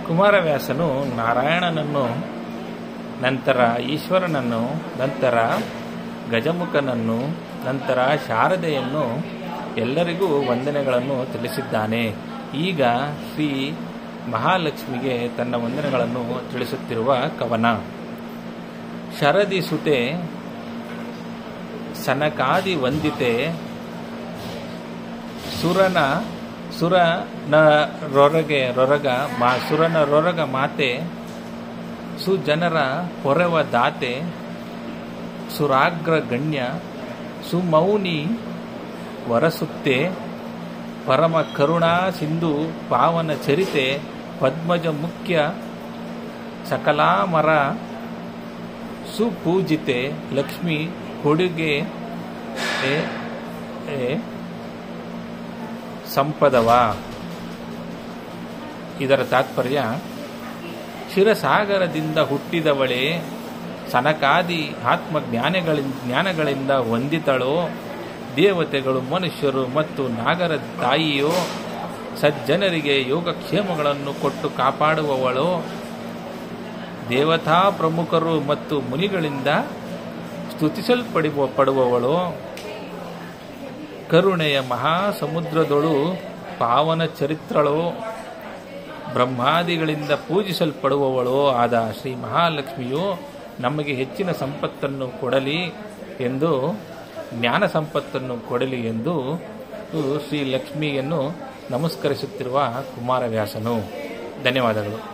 ಕುಮಾರವ್ಯಾಸನು ನಾರಾಯಣನನ್ನು, ನಂತರ ಈಶ್ವರನನ್ನು, ನಂತರ ಗಜಮುಖನನ್ನು, ನಂತರ ಶಾರದೆಯನ್ನು ಎಲ್ಲರಿಗೂ ವಂದನೆಗಳನ್ನು ತಿಳಿಸಿದ್ದಾನೆ. ಈಗ ಶ್ರೀ ಮಹಾಲಕ್ಷ್ಮಿಗೆ ತನ್ನ ವಂದನೆಗಳನ್ನು ತಿಳಿಸುತ್ತಿರುವ ಕವನ. ಶರದಿ ಸುತೆ ಸನಕಾದಿ ವಂದಿತೆ ಸುರನರೊರಗ ಮಾತೆ ಸುಜನರ ಪೊರೆವ ದಾತೆ ಸುರಾಗ್ರ ಗಣ್ಯ ಸುಮೌನಿ ವರಸುತ್ತೆ ಪರಮ ಕರುಣಾ ಸಿಂಧು ಪಾವನ ಚರಿತೆ ಪದ್ಮಜ ಮುಖ್ಯ ಸಕಲಾಮರ ಸುಪೂಜಿತೆ ಲಕ್ಷ್ಮಿ ಕೊಡುಗೆ ಸಂಪದವ. ಇದರ ತಾತ್ಪರ್ಯ, ಕ್ಷೀರಸಾಗರದಿಂದ ಹುಟ್ಟಿದವಳೇ, ಸನಕಾದಿ ಜ್ಞಾನಗಳಿಂದ ವಂದಿತಳೋ, ದೇವತೆಗಳು, ಮನುಷ್ಯರು ಮತ್ತು ನಾಗರ ತಾಯಿಯೋ, ಸಜ್ಜನರಿಗೆ ಯೋಗಕ್ಷೇಮಗಳನ್ನು ಕೊಟ್ಟು ಕಾಪಾಡುವವಳೋ, ದೇವತಾ ಪ್ರಮುಖರು ಮತ್ತು ಮುನಿಗಳಿಂದ ಸ್ತುತಿಸಲ್ಪಡುವವಳೋ, ಕರುಣೆಯ ಮಹಾಸಮುದ್ರದೊಳು ಪಾವನ ಚರಿತ್ರಳೋ, ಬ್ರಹ್ಮಾದಿಗಳಿಂದ ಪೂಜಿಸಲ್ಪಡುವವಳೋ ಆದ ಶ್ರೀ ಮಹಾಲಕ್ಷ್ಮಿಯು ನಮಗೆ ಹೆಚ್ಚಿನ ಸಂಪತ್ತನ್ನು ಕೊಡಲಿ ಎಂದು, ಜ್ಞಾನ ಸಂಪತ್ತನ್ನು ಕೊಡಲಿ ಎಂದು ಶ್ರೀ ಲಕ್ಷ್ಮಿಯನ್ನು ನಮಸ್ಕರಿಸುತ್ತಿರುವ ಕುಮಾರವ್ಯಾಸನು. ಧನ್ಯವಾದಗಳು.